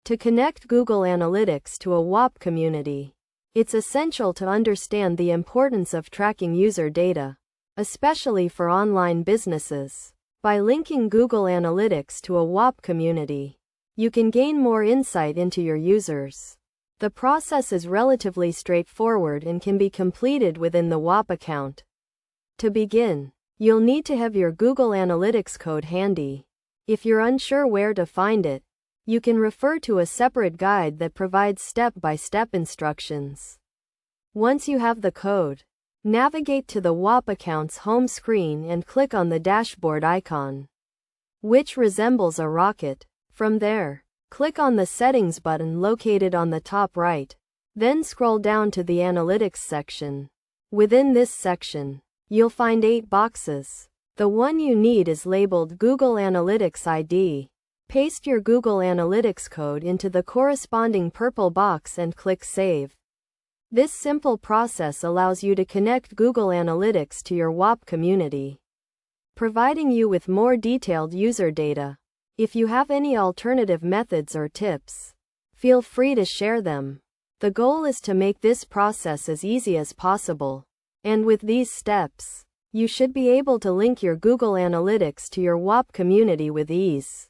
To connect Google Analytics to a Whop community, it's essential to understand the importance of tracking user data, especially for online businesses. By linking Google Analytics to a Whop community, you can gain more insight into your users. The process is relatively straightforward and can be completed within the Whop account. To begin, you'll need to have your Google Analytics code handy. If you're unsure where to find it, you can refer to a separate guide that provides step-by-step instructions. Once you have the code, navigate to the Whop account's home screen and click on the dashboard icon, which resembles a rocket. From there, click on the Settings button located on the top right, then scroll down to the Analytics section. Within this section, you'll find 8 boxes. The one you need is labeled Google Analytics ID. Paste your Google Analytics code into the corresponding purple box and click Save. This simple process allows you to connect Google Analytics to your Whop community, providing you with more detailed user data. If you have any alternative methods or tips, feel free to share them. The goal is to make this process as easy as possible. And with these steps, you should be able to link your Google Analytics to your Whop community with ease.